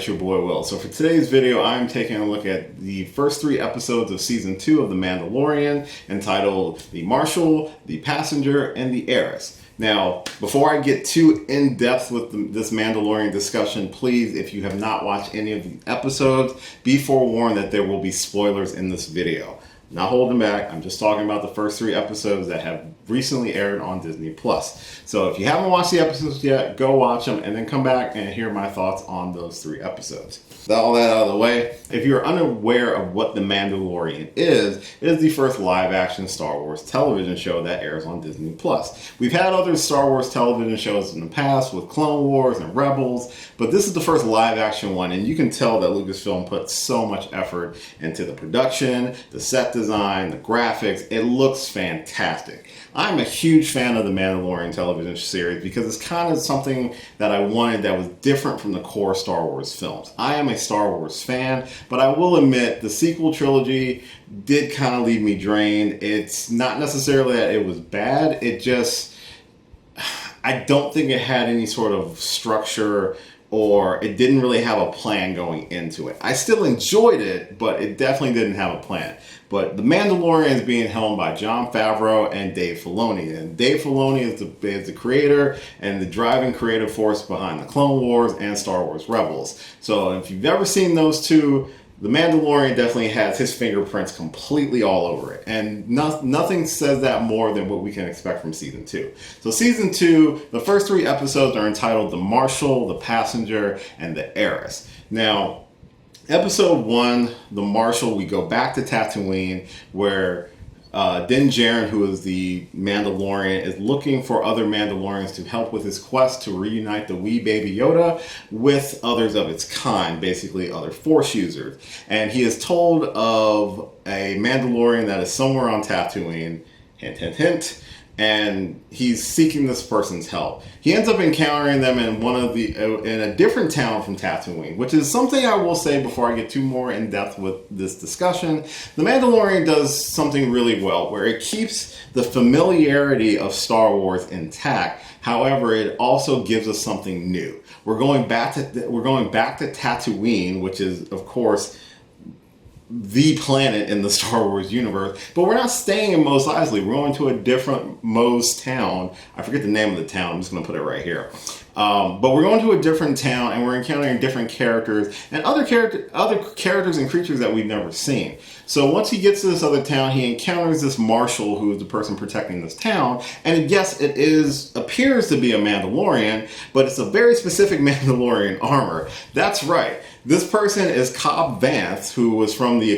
your boy Will. So for today's video, I'm taking a look at the first 3 episodes of Season 2 of The Mandalorian, entitled The Marshal, The Passenger, and The Heiress. Now, before I get too in-depth with this Mandalorian discussion, please, if you have not watched any of the episodes, be forewarned that there will be spoilers in this video. Not holding back, I'm just talking about the first 3 episodes that have recently aired on Disney+. So if you haven't watched the episodes yet, go watch them and then come back and hear my thoughts on those 3 episodes. With all that out of the way, if you're unaware of what The Mandalorian is, it is the first live-action Star Wars television show that airs on Disney+. We've had other Star Wars television shows in the past with Clone Wars and Rebels, but this is the first live-action one, and you can tell that Lucasfilm put so much effort into the production, the set design, the graphics. It looks fantastic. I'm a huge fan of the Mandalorian television series because it's kind of something that I wanted that was different from the core Star Wars films. I am a Star Wars fan, but I will admit the sequel trilogy did kind of leave me drained. It's not necessarily that it was bad, it just, I don't think it had any sort of structure, or it didn't really have a plan going into it. I still enjoyed it, but it definitely didn't have a plan. But The Mandalorian is being helmed by Jon Favreau and Dave Filoni. And Dave Filoni is the creator and the driving creative force behind the Clone Wars and Star Wars Rebels. So if you've ever seen those two, The Mandalorian definitely has his fingerprints completely all over it. And nothing says that more than what we can expect from Season 2. So Season 2, the first 3 episodes are entitled The Marshal, The Passenger, and The Heiress. Now, Episode 1, The Marshal, we go back to Tatooine, where Din Djarin, who is the Mandalorian, is looking for other Mandalorians to help with his quest to reunite the wee baby Yoda with others of its kind, basically other Force users. And he is told of a Mandalorian that is somewhere on Tatooine, hint, hint, hint, and he's seeking this person's help. He ends up encountering them in in a different town from Tatooine, which is something I will say before I get too more in depth with this discussion. The Mandalorian does something really well, where it keeps the familiarity of Star Wars intact. However, it also gives us something new. We're going back to Tatooine, which is, of course, the planet in the Star Wars universe, but we're not staying in Mos Eisley. We're going to a different Mos town. I forget the name of the town. I'm just going to put it right here. But we're going to a different town, and we're encountering different characters and other characters and creatures that we've never seen. So once he gets to this other town, he encounters this marshal who is the person protecting this town. And yes, it appears to be a Mandalorian, but it's a very specific Mandalorian armor. That's right. This person is Cobb Vanth, who was from the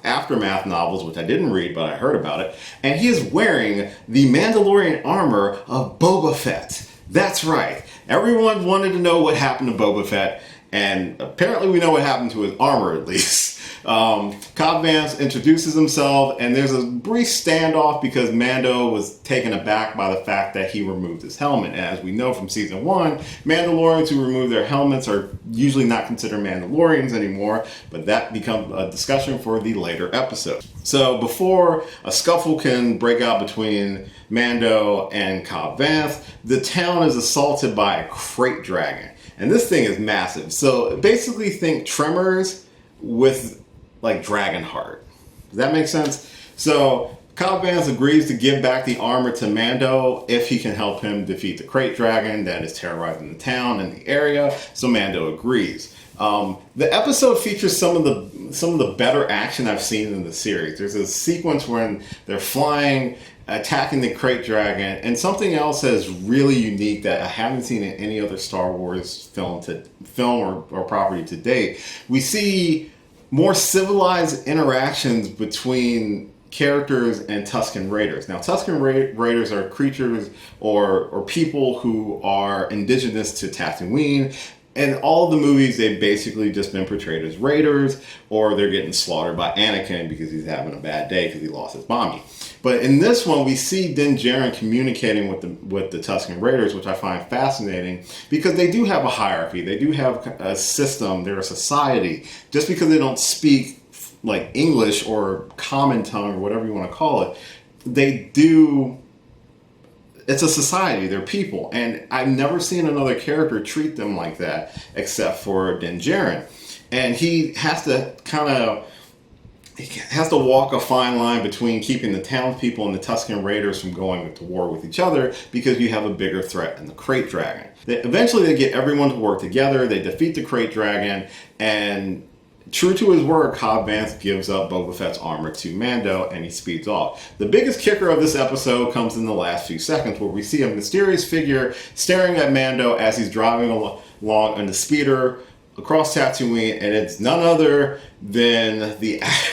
Aftermath novels, which I didn't read, but I heard about it. And he is wearing the Mandalorian armor of Boba Fett. That's right. Everyone wanted to know what happened to Boba Fett, and apparently we know what happened to his armor, at least. Cobb Vanth introduces himself, and there's a brief standoff because Mando was taken aback by the fact that he removed his helmet. And as we know from Season 1, Mandalorians who remove their helmets are usually not considered Mandalorians anymore, but that becomes a discussion for the later episode. So before a scuffle can break out between Mando and Cobb Vanth, the town is assaulted by a crate dragon. And this thing is massive. So basically think Tremors with like Dragonheart. Does that make sense? So Cobb Vanth agrees to give back the armor to Mando if he can help him defeat the crate dragon that is terrorizing the town and the area. So Mando agrees. The episode features some of the better action I've seen in the series. There's a sequence when they're flying, attacking the crate dragon, and something else that is really unique that I haven't seen in any other Star Wars film or property to date. We see more civilized interactions between characters and Tusken Raiders. Now, Tusken Raiders are creatures or people who are indigenous to Tatooine. In all of the movies, they've basically just been portrayed as raiders, or they're getting slaughtered by Anakin because he's having a bad day because he lost his mommy. But in this one, we see Din Djarin communicating with the Tusken Raiders, which I find fascinating because they do have a hierarchy. They do have a system. They're a society. Just because they don't speak like English or common tongue or whatever you want to call it, they do it's a society, they're people, and I've never seen another character treat them like that except for Din Djarin. And he has to walk a fine line between keeping the townspeople and the Tusken Raiders from going to war with each other, because you have a bigger threat in the Krayt Dragon. Eventually they get everyone to work together, they defeat the Krayt Dragon, and true to his word, Cobb Vanth gives up Boba Fett's armor to Mando, and he speeds off. The biggest kicker of this episode comes in the last few seconds, where we see a mysterious figure staring at Mando as he's driving along in the speeder across Tatooine, and it's none other than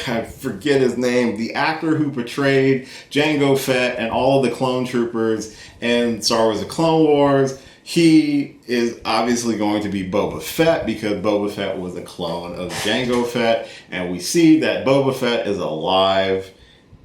I forget his name, the actor who portrayed Jango Fett and all of the clone troopers in Star Wars: The Clone Wars. He is obviously going to be Boba Fett, because Boba Fett was a clone of Jango Fett, and we see that Boba Fett is alive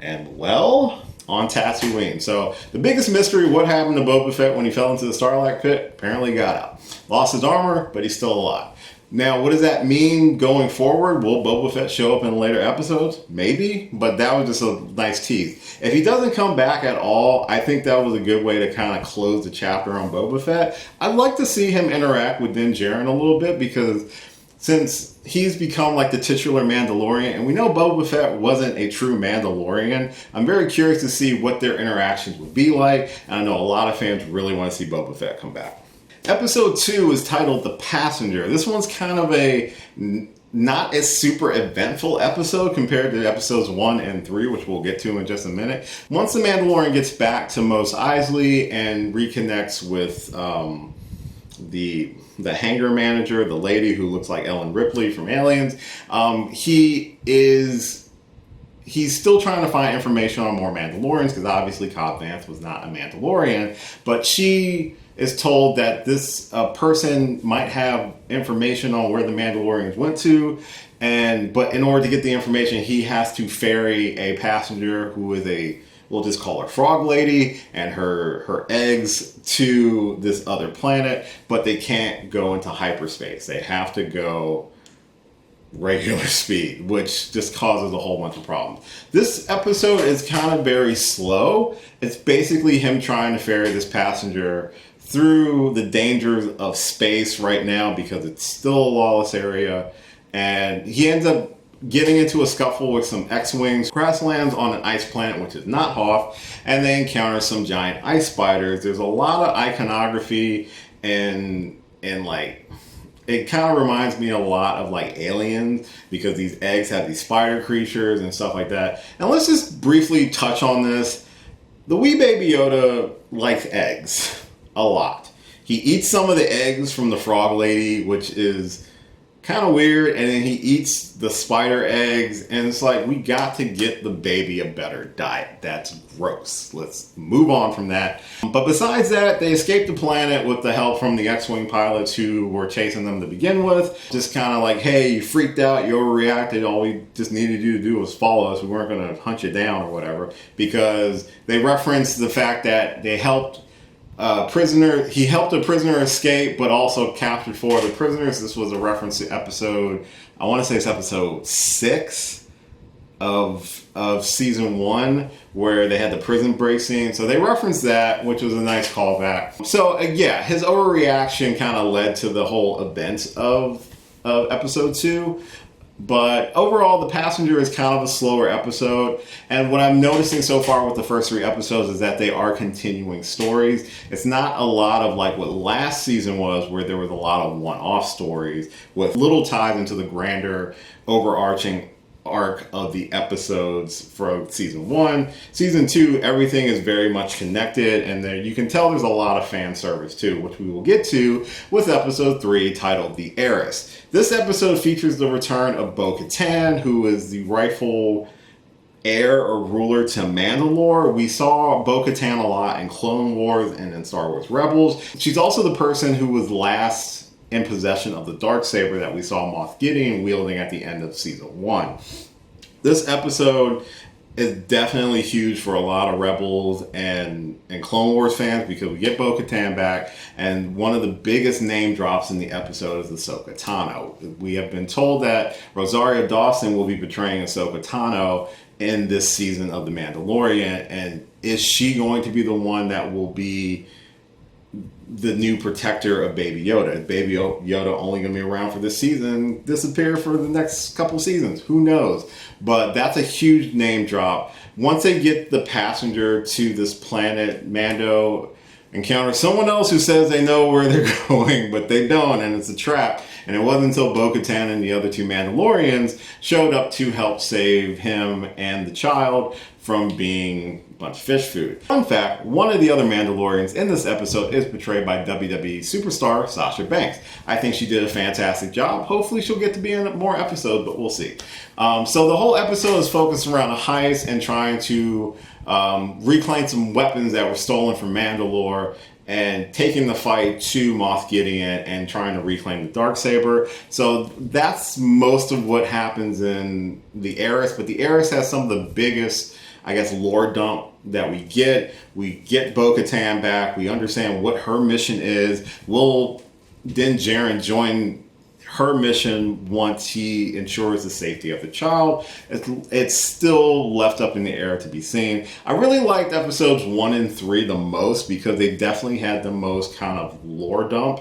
and well on Tatooine. So the biggest mystery, what happened to Boba Fett when he fell into the Sarlacc pit? Apparently got out. Lost his armor, but he's still alive. Now, what does that mean going forward? Will Boba Fett show up in later episodes? Maybe, but that was just a nice tease. If he doesn't come back at all, I think that was a good way to kind of close the chapter on Boba Fett. I'd like to see him interact with Din Djarin a little bit, because since he's become like the titular Mandalorian, and we know Boba Fett wasn't a true Mandalorian, I'm very curious to see what their interactions would be like, and I know a lot of fans really want to see Boba Fett come back. Episode 2 is titled The Passenger. This one's kind of a not as super eventful episode compared to episodes 1 and 3, which we'll get to in just a minute. Once the Mandalorian gets back to Mos Eisley and reconnects with the hangar manager, the lady who looks like Ellen Ripley from Aliens, he's still trying to find information on more Mandalorians, because obviously Cobb Vanth was not a Mandalorian, but she is told that this person might have information on where the Mandalorians went to, but in order to get the information, he has to ferry a passenger who is we'll just call her Frog Lady, and her eggs to this other planet, but they can't go into hyperspace. They have to go regular speed, which just causes a whole bunch of problems. This episode is kind of very slow. It's basically him trying to ferry this passenger through the dangers of space right now, because it's still a lawless area, and he ends up getting into a scuffle with some X-Wings, crash lands on an ice planet, which is not Hoth, and they encounter some giant ice spiders. There's a lot of iconography, and like, it kind of reminds me a lot of like Aliens, because these eggs have these spider creatures and stuff like that. And let's just briefly touch on this. The wee baby Yoda likes eggs a lot. He eats some of the eggs from the Frog Lady, which is kind of weird, and then he eats the spider eggs, and it's like, we got to get the baby a better diet. That's gross. Let's move on from that. But besides that, they escaped the planet with the help from the X-Wing pilots who were chasing them to begin with. Just kind of like, hey, you freaked out, you overreacted, all we just needed you to do was follow us. We weren't going to hunt you down or whatever, because they referenced the fact that they helped he helped a prisoner escape, but also captured 4 of the prisoners. This was a reference to episode, I want to say it's episode 6 of season 1, where they had the prison break scene. So they referenced that, which was a nice callback. So yeah, his overreaction kind of led to the whole events of episode 2. But overall, The Passenger is kind of a slower episode. And what I'm noticing so far with the first 3 episodes is that they are continuing stories. It's not a lot of like what last season was, where there was a lot of one-off stories with little ties into the grander, overarching arc of the episodes from season 1. Season 2, everything is very much connected, and there you can tell there's a lot of fan service too, which we will get to with episode 3, titled The Heiress. This episode features the return of Bo-Katan, who is the rightful heir or ruler to Mandalore. We saw Bo-Katan a lot in Clone Wars and in Star Wars Rebels. She's also the person who was last in possession of the Darksaber that we saw Moff Gideon wielding at the end of season 1. This episode is definitely huge for a lot of Rebels and Clone Wars fans, because we get Bo-Katan back, and one of the biggest name drops in the episode is Ahsoka Tano. We have been told that Rosario Dawson will be portraying Ahsoka Tano in this season of The Mandalorian, and is she going to be the one that will be the new protector of Baby Yoda? Is Baby Yoda only going to be around for this season, disappear for the next couple seasons? Who knows? But that's a huge name drop. Once they get the passenger to this planet, Mando encounters someone else who says they know where they're going, but they don't, and it's a trap. And it wasn't until Bo-Katan and the other two Mandalorians showed up to help save him and the child from being a bunch of fish food. Fun fact, one of the other Mandalorians in this episode is portrayed by WWE superstar Sasha Banks. I think she did a fantastic job. Hopefully she'll get to be in more episodes, but we'll see. So the whole episode is focused around a heist and trying to reclaim some weapons that were stolen from Mandalore and taking the fight to Moff Gideon and trying to reclaim the Darksaber. So that's most of what happens in the Heiress, but the Heiress has some of the biggest, I guess, lore dump that we get. We get Bo-Katan back. We understand what her mission is. Will Din Djarin join her mission once he ensures the safety of the child? It's still left up in the air to be seen. I really liked episodes 1 and 3 the most because they definitely had the most kind of lore dump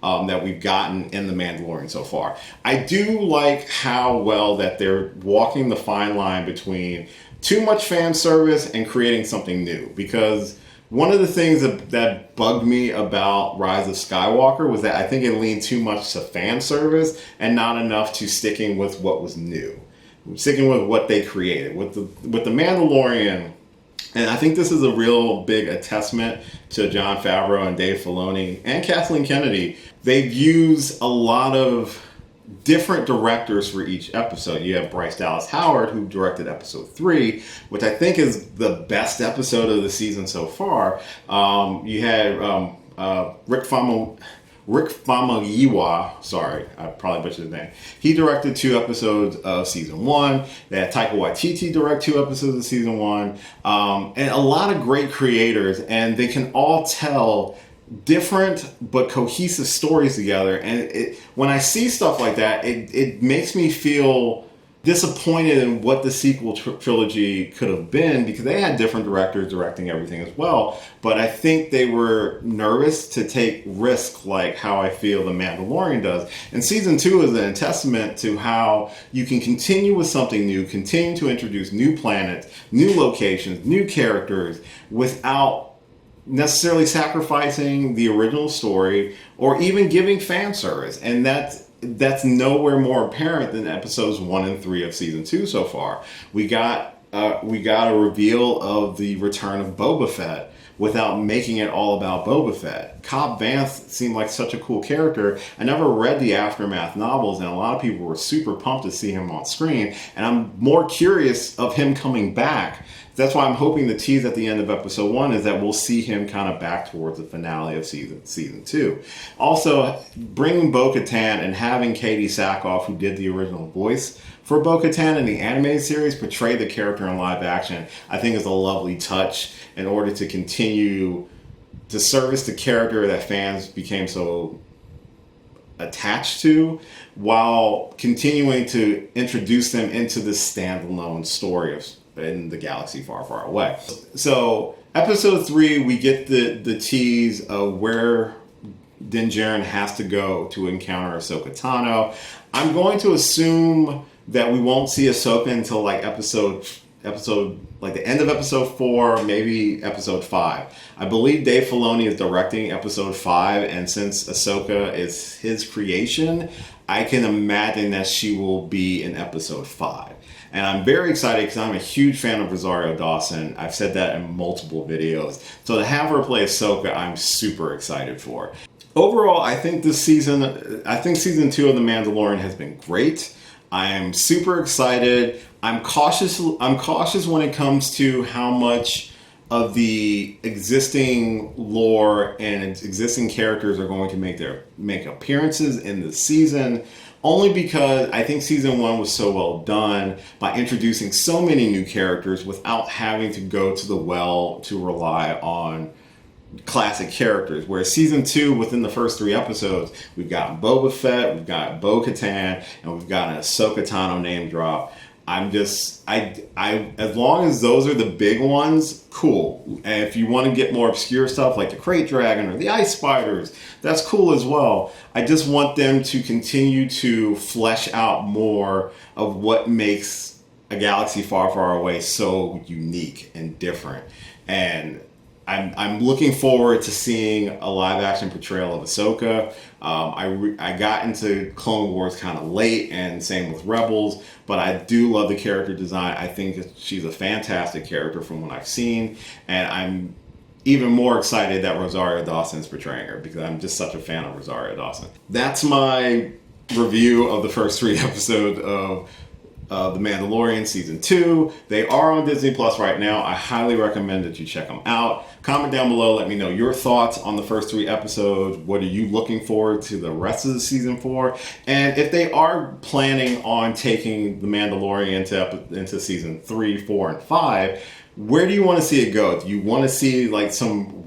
that we've gotten in The Mandalorian so far. I do like how well that they're walking the fine line between too much fan service and creating something new, because one of the things that bugged me about Rise of Skywalker was that I think it leaned too much to fan service and not enough to sticking with what was new, sticking with what they created. With the Mandalorian, and I think this is a real big testament to Jon Favreau and Dave Filoni and Kathleen Kennedy. They've used a lot of different directors for each episode. You have Bryce Dallas Howard, who directed episode 3, which I think is the best episode of the season so far. You had Rick Famuyiwa, sorry, I probably butchered his name. He directed 2 episodes of season 1. They had Taika Waititi direct 2 episodes of season 1. And a lot of great creators, and they can all tell different but cohesive stories together. And when I see stuff like that, it makes me feel disappointed in what the sequel trilogy could have been, because they had different directors directing everything as well. But I think they were nervous to take risks like how I feel The Mandalorian does. And season 2 is a testament to how you can continue with something new, continue to introduce new planets, new locations, new characters without necessarily sacrificing the original story or even giving fan service. And that's nowhere more apparent than episodes 1 and 3 of season 2 so far. We got a reveal of the return of Boba Fett without making it all about Boba Fett. Cobb Vanth seemed like such a cool character. I never read the Aftermath novels, and a lot of people were super pumped to see him on screen, and I'm more curious of him coming back. That's why I'm hoping the tease at the end of episode 1 is that we'll see him kind of back towards the finale of season 2. Also, bringing Bo-Katan and having Katie Sackhoff, who did the original voice for Bo-Katan in the animated series, portray the character in live action, I think is a lovely touch in order to continue to service the character that fans became so attached to, while continuing to introduce them into this standalone story in the galaxy far, far away. So episode 3, we get the tease of where Din Djarin has to go to encounter Ahsoka Tano. I'm going to assume that we won't see Ahsoka until like episode like the end of episode 4, maybe episode 5. I believe Dave Filoni is directing episode 5, and since Ahsoka is his creation, I can imagine that she will be in episode 5. And I'm very excited because I'm a huge fan of Rosario Dawson. I've said that in multiple videos. So to have her play Ahsoka, I'm super excited for. Overall, I think season 2 of The Mandalorian has been great. I'm super excited. I'm cautious when it comes to how much of the existing lore and existing characters are going to make appearances in the season. Only because I think season 1 was so well done by introducing so many new characters without having to go to the well to rely on classic characters. Whereas season 2, within the first 3 episodes, we've got Boba Fett, we've got Bo-Katan, and we've got an Ahsoka Tano name drop. I'm just, as long as those are the big ones, cool. And if you want to get more obscure stuff like the Crate Dragon or the Ice Spiders, that's cool as well. I just want them to continue to flesh out more of what makes a galaxy far, far away so unique and different. And I'm looking forward to seeing a live action portrayal of Ahsoka. I got into Clone Wars kind of late, and same with Rebels, but I do love the character design. I think that she's a fantastic character from what I've seen, and I'm even more excited that Rosario Dawson's portraying her because I'm just such a fan of Rosario Dawson. That's my review of the first 3 episodes of The Mandalorian Season 2. They are on Disney Plus right now. I highly recommend that you check them out. Comment down below, let me know your thoughts on the first 3 episodes. What are you looking forward to the rest of the season for? And if they are planning on taking The Mandalorian into Season 3, 4, and 5, where do you want to see it go? Do you want to see like some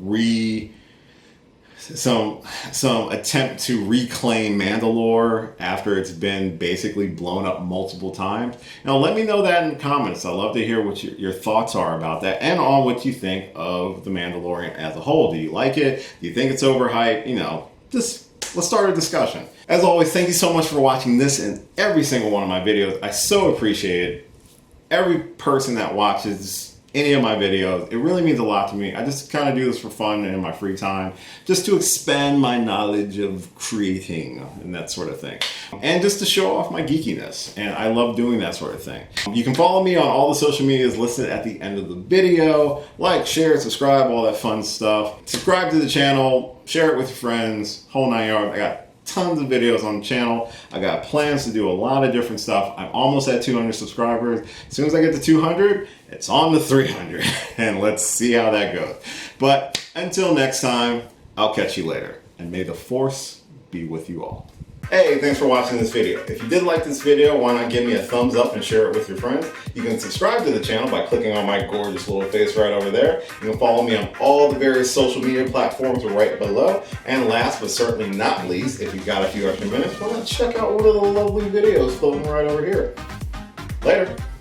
attempt to reclaim Mandalore after it's been basically blown up multiple times? Now, let me know that in the comments. I'd love to hear what your thoughts are about that and on what you think of The Mandalorian as a whole. Do you like it? Do you think it's overhyped? You know, just let's start a discussion. As always, thank you so much for watching this and every single one of my videos. I so appreciate it. Every person that watches any of my videos, it really means a lot to me. I just kind of do this for fun and in my free time, just to expand my knowledge of creating and that sort of thing, and just to show off my geekiness. And I love doing that sort of thing. You can follow me on all the social medias listed at the end of the video. Like, share, subscribe, all that fun stuff. Subscribe to the channel, share it with your friends, whole 9 yards. I got tons of videos on the channel. I got plans to do a lot of different stuff. I'm almost at 200 subscribers. As soon as I get to 200, it's on to 300. And let's see how that goes. But until next time, I'll catch you later. And may the Force be with you all. Hey, thanks for watching this video. If you did like this video, why not give me a thumbs up and share it with your friends? You can subscribe to the channel by clicking on my gorgeous little face right over there. You can follow me on all the various social media platforms right below. And last but certainly not least, if you've got a few extra minutes, why not check out one of the lovely videos floating right over here. Later.